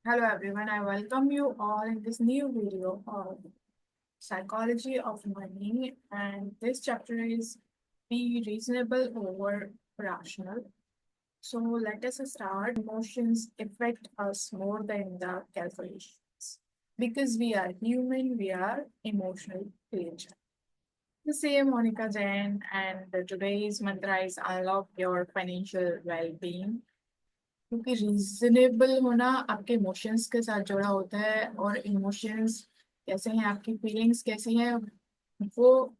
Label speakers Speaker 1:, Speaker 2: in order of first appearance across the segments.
Speaker 1: Hello everyone, I welcome you all in this new video of Psychology of Money, and this chapter is Be Reasonable over Rational. So let us start. Emotions affect us more than the calculations. Because we are human, we are emotional creatures. The same Monica Jain, and today's mantra is unlock your financial well-being. क्योंकि reasonable होना आपके emotions के साथ जुड़ा होता है, और emotions कैसे हैं, आपकी फीलिंग्स कैसी हैं, वो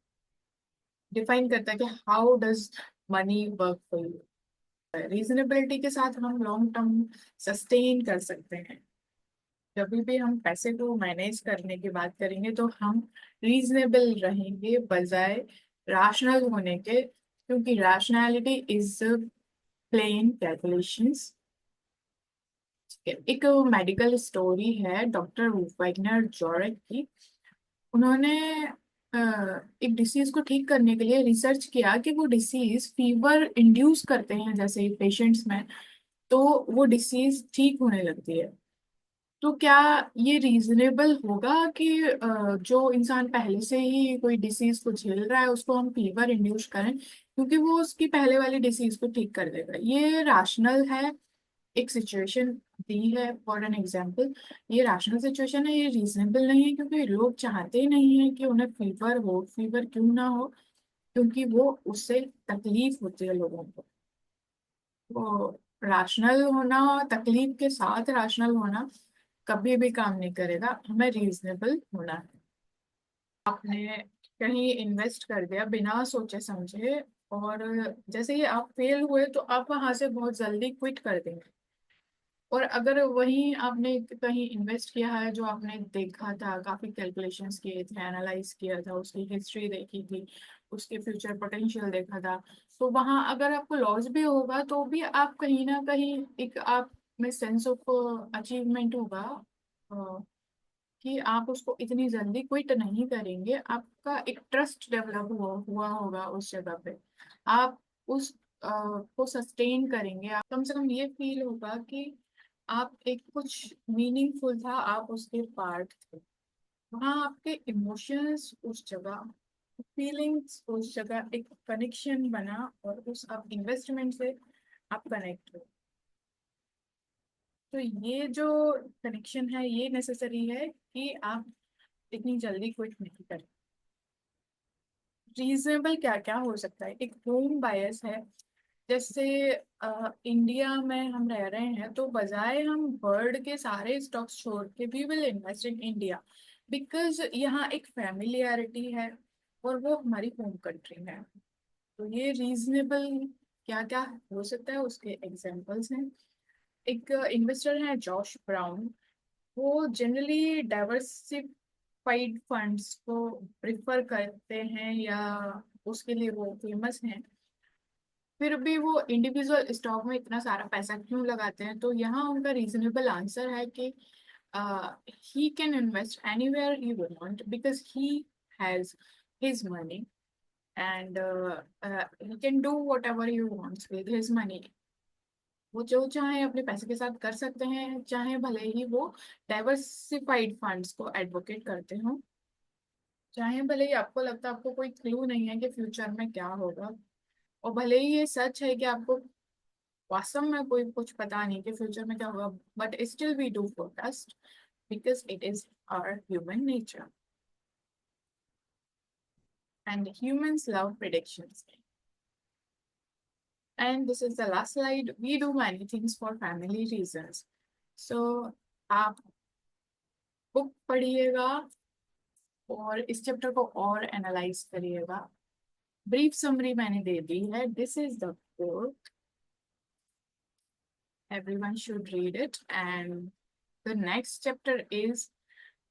Speaker 1: डिफाइन करता है कि how does money work for you. Reasonability के साथ हम लॉन्ग टर्म सस्टेन कर सकते हैं। जब भी हम पैसे को मैनेज करने की बात करेंगे तो हम रीजनेबल रहेंगे बजाय राशनल होने के, क्योंकि रैशनैलिटी इज प्लेन कैलकुलेशंस। एक मेडिकल स्टोरी है डॉक्टर वैगनर जॉर्ज की। उन्होंने अ, एक डिसीज को ठीक करने के लिए रिसर्च किया कि वो डिसीज फीवर इंड्यूस करते हैं जैसे पेशेंट्स में, तो वो डिसीज ठीक होने लगती है। तो क्या ये रीजनेबल होगा कि जो इंसान पहले से ही कोई डिसीज को झेल रहा है उसको हम फीवर इंड्यूस करें क्योंकि वो उसकी पहले वाली डिसीज को ठीक कर देगा? ये रैशनल है? एक सिचुएशन दी है फॉर एन एग्जाम्पल, ये रैशनल सिचुएशन है, ये रीजनेबल नहीं है क्योंकि लोग चाहते ही नहीं है कि उन्हें फीवर हो। फीवर क्यों ना हो? क्योंकि वो उससे तकलीफ होती है लोगों को। वो रैशनल होना, तकलीफ के साथ रैशनल होना कभी भी काम नहीं करेगा। हमें रीजनेबल होना है। आपने कहीं इन्वेस्ट कर दिया बिना सोचे समझे, और जैसे ही आप फेल हुए तो आप वहां से बहुत जल्दी क्विट कर देंगे। और अगर वहीं आपने कहीं इन्वेस्ट किया है जो आपने देखा था, काफी कैलकुलेशंस किए थे, एनालाइज किया था, उसकी हिस्ट्री देखी थी, उसके फ्यूचर पोटेंशियल देखा था, तो वहां अगर आपको लॉस भी होगा तो भी आप कहीं ना कहीं एक आप में सेंस ऑफ अचीवमेंट होगा, अ, कि आप उसको इतनी जल्दी क्विट नहीं करेंगे। आपका एक ट्रस्ट डेवलप हुआ होगा उस जगह पे। आप उस को सस्टेन करेंगे। आप कम से कम ये फील होगा कि आप एक कुछ मीनिंगफुल था, आप उसके पार्ट थे। वहाँ आपके इमोशंस उस जगह, फीलिंग्स उस जगह, एक कनेक्शन बना, और उस आप इन्वेस्टमेंट से आप कनेक्ट हो। तो ये जो कनेक्शन है ये नेसेसरी है कि आप इतनी जल्दी क्विट नहीं करें। रीजनेबल क्या क्या हो सकता है? एक होम बायस है। जैसे इंडिया में हम रह रहे हैं तो बजाय हम वर्ल्ड के सारे स्टॉक्स छोड़ के we will invest in India, because यहाँ एक फैमिलियरिटी है और वो हमारी होम कंट्री है। तो ये रीजनेबल क्या क्या हो सकता है उसके एग्जांपल्स हैं। एक इन्वेस्टर है जॉश ब्राउन। वो जनरली डाइवर्सिफाइड फंड्स को प्रिफर करते हैं, या उसके लिए वो फेमस हैं। फिर भी वो इंडिविजुअल स्टॉक में इतना सारा पैसा क्यों लगाते हैं? तो यहाँ उनका रीजनेबल आंसर है कि he can invest anywhere he want because he has his money, and he can do what ever he wants with his money. वो जो चाहे अपने पैसे के साथ कर सकते हैं, चाहे भले ही वो डाइवर्सिफाइड फंड्स को एडवोकेट करते हो, चाहे भले ही आपको लगता है आपको कोई क्लू नहीं है कि फ्यूचर में क्या होगा, और भले ही ये सच है कि आपको वास्तव में कोई कुछ पता नहीं कि फ्यूचर में क्या होगा, but still we do forecast because it is our human nature, and humans love predictions. And this is the last slide. We do many things for family reasons. So आप बुक पढ़िएगा और इस chapter को और analyse करिएगा। Brief summary मैंने दे दी है। This is the core, everyone should read it. And the next chapter is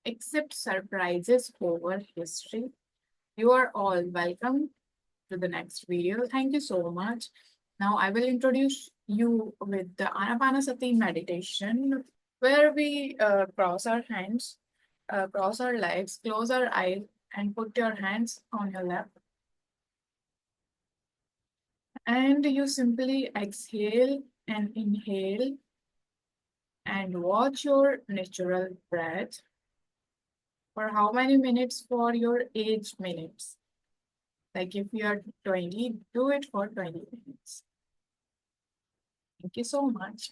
Speaker 1: accept surprises over history. You are all welcome to the next video. Thank you so much. Now I will introduce you with the Anapanasati meditation, where we cross our hands, cross our legs, close our eyes, and put your hands on your lap. And you simply exhale and inhale and watch your natural breath. For how many minutes? For your age minutes. Like if you are 20, do it for 20 minutes. Thank you so much.